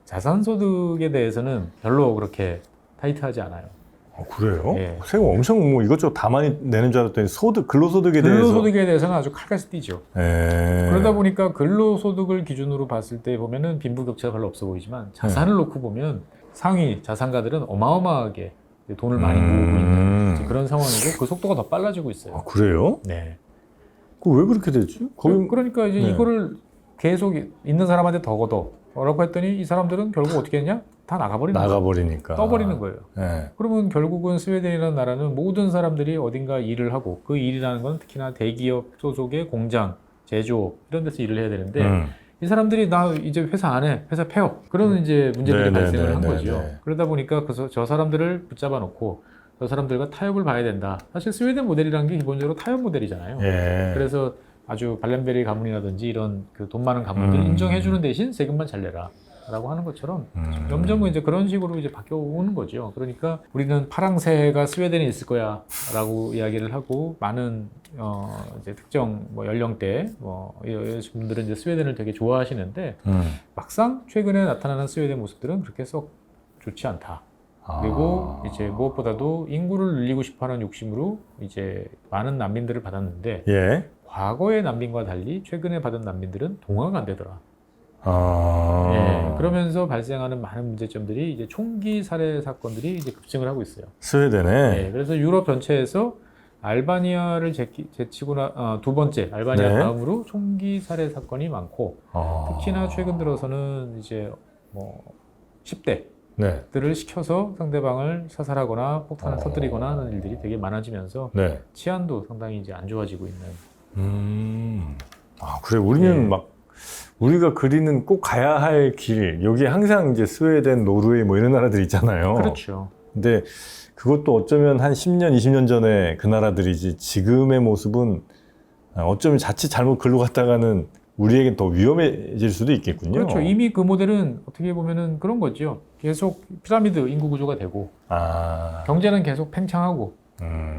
S1: 자산소득에 대해서는 별로 그렇게 타이트하지 않아요.
S2: 그래요?
S1: 예.
S2: 세금 엄청 뭐 이것저것 다 많이 내는 줄 알았더니 근로소득에 대해서.
S1: 근로소득에 대해서는 아주 칼같이 뛰죠.
S2: 예.
S1: 그러다 보니까 근로소득을 기준으로 봤을 때 보면은 빈부격차가 별로 없어 보이지만 자산을 놓고 보면 상위 자산가들은 어마어마하게 돈을 많이 모으고 있는 그런 상황이고 그 속도가 더 빨라지고 있어요.
S2: 그래요?
S1: 네.
S2: 왜 그렇게 됐지?
S1: 그러니까 이제
S2: 네.
S1: 이거를 계속 있는 사람한테 더 걷어 라고 했더니 이 사람들은 결국 어떻게 했냐? 다 나가버리는 거예요.
S2: 나가버리니까.
S1: 떠버리는 거예요.
S2: 네.
S1: 그러면 결국은 스웨덴이라는 나라는 모든 사람들이 어딘가 일을 하고 그 일이라는 건 특히나 대기업 소속의 공장, 제조업 이런 데서 일을 해야 되는데 이 사람들이 나 이제 회사 안 해, 회사 폐업 그런 이제 문제들이 발생을 한 거죠. 그러다 보니까 저 사람들을 붙잡아 놓고 저 사람들과 타협을 봐야 된다. 사실 스웨덴 모델이라는 게 기본적으로 타협 모델이잖아요.
S2: 예.
S1: 그래서 아주 발렌베리 가문이라든지 이런 그 돈 많은 가문들 인정해주는 대신 세금만 잘 내라. 라고 하는 것처럼 점점 이제 그런 식으로 이제 바뀌어오는 거죠. 그러니까 우리는 파랑새가 스웨덴에 있을 거야 라고 이야기를 하고 많은 이제 특정 뭐 연령대 이런 분들은 이제 스웨덴을 되게 좋아하시는데 막상 최근에 나타나는 스웨덴 모습들은 그렇게 썩 좋지 않다. 그리고 이제 무엇보다도 인구를 늘리고 싶어하는 욕심으로 이제 많은 난민들을 받았는데
S2: 예.
S1: 과거의 난민과 달리 최근에 받은 난민들은 동화가 안 되더라.
S2: 아.
S1: 예, 그러면서 발생하는 많은 문제점들이 이제 총기 살해 사건들이 이제 급증을 하고 있어요.
S2: 스웨덴에.
S1: 예, 그래서 유럽 전체에서 알바니아를 제치고 두 번째 알바니아
S2: 네.
S1: 다음으로 총기 살해 사건이 많고 특히나 최근 들어서는 이제 뭐 10대
S2: 네.
S1: 들을 시켜서 상대방을 사살하거나 폭탄을 터뜨리거나 하는 일들이 되게 많아지면서
S2: 네.
S1: 치안도 상당히 이제 안 좋아지고 있는.
S2: 아, 그래. 우리는
S1: 예.
S2: 막 우리가 그리는 꼭 가야 할 길, 여기에 항상 이제 스웨덴, 노르웨이 뭐 이런 나라들 있잖아요.
S1: 그렇죠.
S2: 근데 그것도 어쩌면 한 10년, 20년 전에 그 나라들이지 지금의 모습은 어쩌면 자칫 잘못 글로 갔다가는 우리에겐 더 위험해질 수도 있겠군요.
S1: 그렇죠. 이미 그 모델은 어떻게 보면은 그런 거죠. 계속 피라미드 인구 구조가 되고 경제는 계속 팽창하고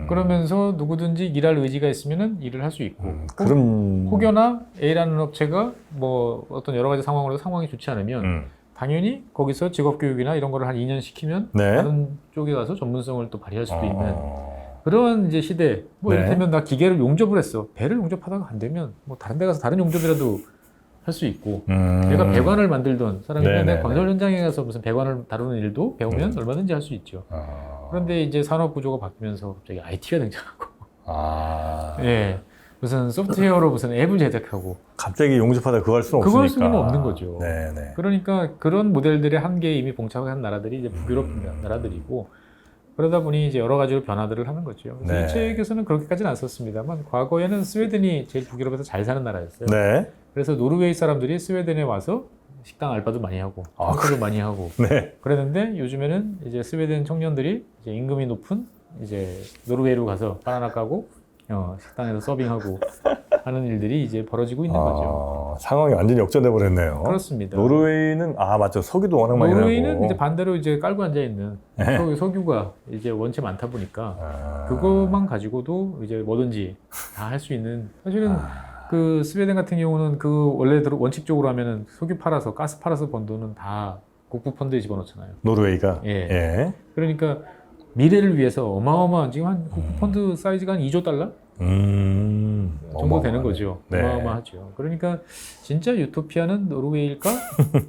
S1: 그러면서 누구든지 일할 의지가 있으면은 일을 할 수 있고
S2: 그럼
S1: 혹여나 A라는 업체가 뭐 어떤 여러 가지 상황으로 상황이 좋지 않으면 당연히 거기서 직업교육이나 이런 거를 한 2년 시키면
S2: 네.
S1: 다른 쪽에 가서 전문성을 또 발휘할 수도 있는 그런 이제 시대. 뭐
S2: 네.
S1: 이를테면 나 기계를 용접을 했어. 배를 용접하다가 안 되면 뭐 다른 데 가서 다른 용접이라도 할 수 있고 내가 배관을 만들던 사람이면 내가 건설 현장에 가서 무슨 배관을 다루는 일도 배우면 얼마든지 할 수 있죠. 그런데 이제 산업 구조가 바뀌면서 갑자기 IT가 등장하고 예, 무슨 소프트웨어로 무슨 앱을 제작하고
S2: 갑자기 용접하다 그거 할 수는
S1: 그거 할
S2: 없으니까.
S1: 수는 없는 거죠.
S2: 네네.
S1: 그러니까 그런 모델들의 한계에 이미 봉착한 나라들이 이제 북유럽 나라들이고 그러다 보니 이제 여러 가지로 변화들을 하는 거죠.
S2: 네.
S1: 이 책에서는 그렇게까지는 안 썼습니다만 과거에는 스웨덴이 제일 북유럽에서 잘 사는 나라였어요.
S2: 네.
S1: 그래서 노르웨이 사람들이 스웨덴에 와서 식당 알바도 많이 하고 청소도 많이 하고
S2: 네.
S1: 그랬는데 요즘에는 이제 스웨덴 청년들이 이제 임금이 높은 이제 노르웨이로 가서 바나나 까고 식당에서 서빙하고 하는 일들이 이제 벌어지고 있는 거죠.
S2: 상황이 완전히 역전돼 버렸네요.
S1: 그렇습니다.
S2: 노르웨이는 맞죠. 석유도 워낙 많이 나고.
S1: 노르웨이는 이제 반대로 이제 깔고 앉아 있는 석유가 이제 원체 많다 보니까 그것만 가지고도 이제 뭐든지 다 할 수 있는 사실은 그 스웨덴 같은 경우는 그 원래대로 원칙적으로 하면은 석유 팔아서 가스 팔아서 번 돈은 다 국부 펀드에 집어넣잖아요.
S2: 노르웨이가.
S1: 예. 그러니까 미래를 위해서 어마어마한 지금 한 국부 펀드 사이즈가 한 2조 달러 정도 되는 거죠.
S2: 네.
S1: 어마어마하죠. 그러니까 진짜 유토피아는 노르웨이일까?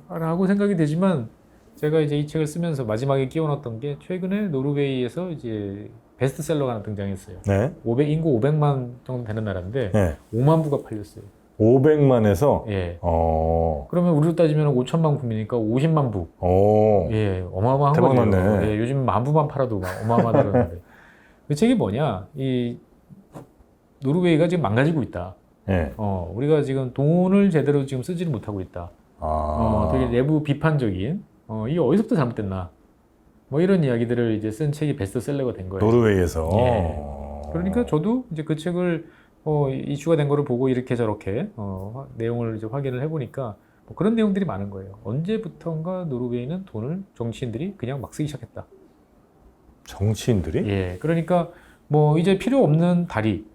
S1: 라고 생각이 되지만 제가 이제 이 책을 쓰면서 마지막에 끼워 넣었던 게 최근에 노르웨이에서 이제 베스트셀러가 하나 등장했어요.
S2: 네.
S1: 인구 500만 정도 되는 나라인데
S2: 네.
S1: 5만 부가 팔렸어요.
S2: 500만에서
S1: 예. 그러면 우리로 따지면 5천만 부이니까 50만 부. 예, 어마어마한
S2: 대박
S1: 거죠.
S2: 났네.
S1: 예, 요즘 만 부만 팔아도 막 어마어마하다는데. 그 책이 뭐냐? 이 노르웨이가 지금 망가지고 있다.
S2: 네.
S1: 우리가 지금 돈을 제대로 지금 쓰지를 못하고 있다. 되게 내부 비판적인 이게 어디서부터 잘못됐나? 뭐 이런 이야기들을 이제 쓴 책이 베스트셀러가 된 거예요.
S2: 노르웨이에서.
S1: 예. 그러니까 저도 이제 그 책을 이슈가 된 거를 보고 이렇게 저렇게 내용을 이제 확인을 해보니까 뭐 그런 내용들이 많은 거예요. 언제부턴가 노르웨이는 돈을 정치인들이 그냥 막 쓰기 시작했다.
S2: 정치인들이?
S1: 예. 그러니까 뭐 이제 필요 없는 다리,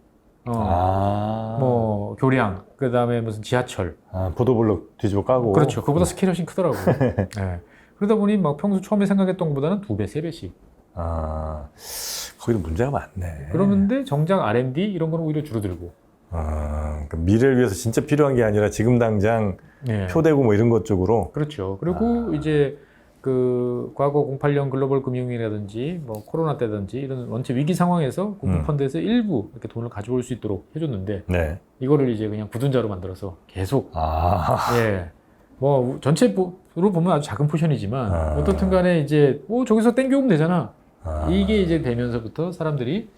S1: 뭐 교량, 그 다음에 무슨 지하철.
S2: 보도블록 뒤집어 까고.
S1: 그렇죠. 그보다 스케일이 훨씬 크더라고요. 예. 그러다 보니 막 평소 처음에 생각했던 것보다는 2배, 3배씩.
S2: 거기도 문제가 많네.
S1: 그러는데 정작 R&D 이런 거는 오히려 줄어들고.
S2: 그러니까 미래를 위해서 진짜 필요한 게 아니라 지금 당장
S1: 예.
S2: 표대고 뭐 이런 것 쪽으로.
S1: 그렇죠. 그리고 이제 그 과거 08년 글로벌 금융위기라든지 뭐 코로나 때든지 이런 원체 위기 상황에서 국부 펀드에서 일부 이렇게 돈을 가져올 수 있도록 해줬는데 이거를 이제 그냥 굳은 자로 만들어서 계속 예. 뭐 전체 보면 아주 작은 포션이지만 어떻든 간에 이제 저기서 땡겨오면 되잖아. 이게 이제 되면서부터 사람들이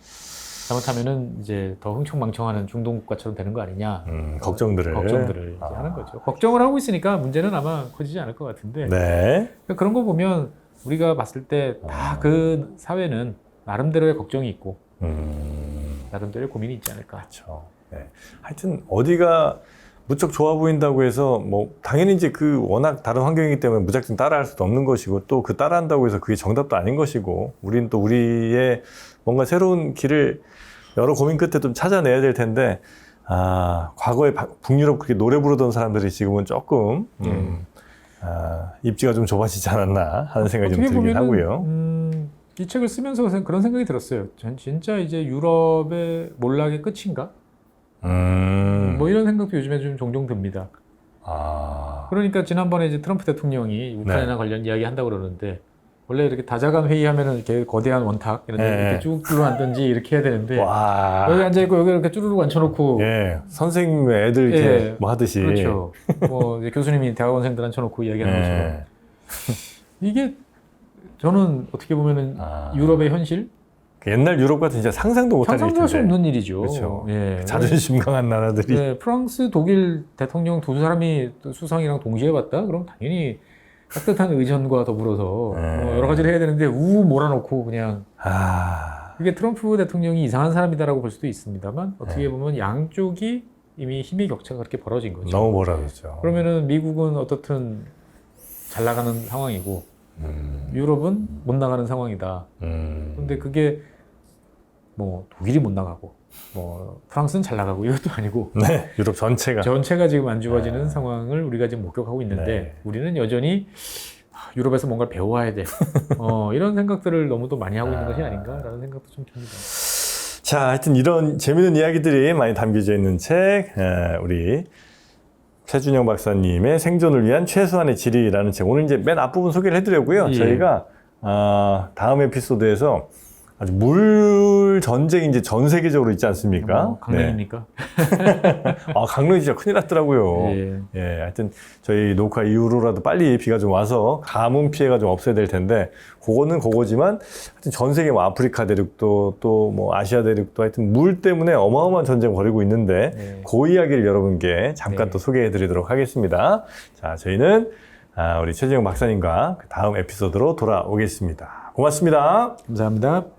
S1: 잘못하면은 이제 더 흥청망청하는 중동국가처럼 되는 거 아니냐.
S2: 걱정들을
S1: 이제 하는 거죠. 걱정을 하고 있으니까 문제는 아마 커지지 않을 것 같은데.
S2: 네.
S1: 그러니까 그런 거 보면 우리가 봤을 때 다 그 사회는 나름대로의 걱정이 있고 나름대로의 고민이 있지 않을까.
S2: 그렇죠. 네. 하여튼 어디가 무척 좋아 보인다고 해서 뭐 당연히 이제 그 워낙 다른 환경이기 때문에 무작정 따라할 수도 없는 것이고 또 그 따라한다고 해서 그게 정답도 아닌 것이고 우리는 또 우리의 뭔가 새로운 길을 여러 고민 끝에 좀 찾아내야 될 텐데 과거에 북유럽 그렇게 노래 부르던 사람들이 지금은 조금 입지가 좀 좁아지지 않았나 하는 생각이 좀 들긴 하고요.
S1: 이 책을 쓰면서 그런 생각이 들었어요. 전 진짜 이제 유럽의 몰락의 끝인가? 뭐 이런 생각도 요즘에 좀 종종 듭니다. 그러니까 지난번에 이제 트럼프 대통령이 우크라이나 관련 이야기 한다고 그러는데 원래 이렇게 다자간 회의하면은 이렇게 거대한 원탁 이런 데 이렇게 쭉 둘러앉든지 이렇게 해야 되는데 여기 앉아 있고 여기 이렇게 쭈루룩 앉혀놓고
S2: 선생님 애들 이렇게 뭐 하듯이
S1: 그렇죠. 뭐 이제 교수님이 대학원생들 앉혀놓고 이야기하는 것처럼 이게 저는 어떻게 보면은 유럽의 현실
S2: 옛날 유럽 같은 진짜 상상도 못할 일인데
S1: 상상할 수 없는 일이죠.
S2: 그렇죠. 자존심 강한 나라들이
S1: 프랑스, 독일 대통령 두 사람이 수상이랑 동시에 봤다? 그럼 당연히 따뜻한 의전과 더불어서 뭐 여러 가지를 해야 되는데 몰아놓고 그냥 이게 트럼프 대통령이 이상한 사람이다라고 볼 수도 있습니다만 어떻게 보면 양쪽이 이미 힘의 격차가 그렇게 벌어진 거죠.
S2: 너무 벌어졌죠.
S1: 그러면은 미국은 어떻든 잘 나가는 상황이고 유럽은 못 나가는 상황이다. 근데 그게 뭐 독일이 못 나가고 뭐 프랑스는 잘 나가고 이것도 아니고
S2: 유럽 전체가
S1: 지금 안 좋아지는 상황을 우리가 지금 목격하고 있는데 우리는 여전히 유럽에서 뭔가를 배워야 돼. 이런 생각들을 너무도 많이 하고 있는 것이 아닌가라는 생각도 좀 듭니다.
S2: 자, 하여튼 이런 재미있는 이야기들이 많이 담겨져 있는 책, 우리 최준영 박사님의 생존을 위한 최소한의 지리라는 책. 오늘 이제 맨 앞부분 소개를 해드렸고요. 저희가 다음 에피소드에서 아주 물 전쟁이 이제 전 세계적으로 있지 않습니까?
S1: 강릉입니까?
S2: 강릉이 진짜 큰일 났더라고요. 하여튼 저희 녹화 이후로라도 빨리 비가 좀 와서 가뭄 피해가 좀 없어야 될 텐데, 그거는 그거지만 하여튼 전 세계 뭐 아프리카 대륙도 또 뭐 아시아 대륙도 하여튼 물 때문에 어마어마한 전쟁을 벌이고 있는데, 그 이야기를 여러분께 잠깐 또 소개해 드리도록 하겠습니다. 자, 저희는 우리 최진영 박사님과 다음 에피소드로 돌아오겠습니다. 고맙습니다.
S1: 감사합니다.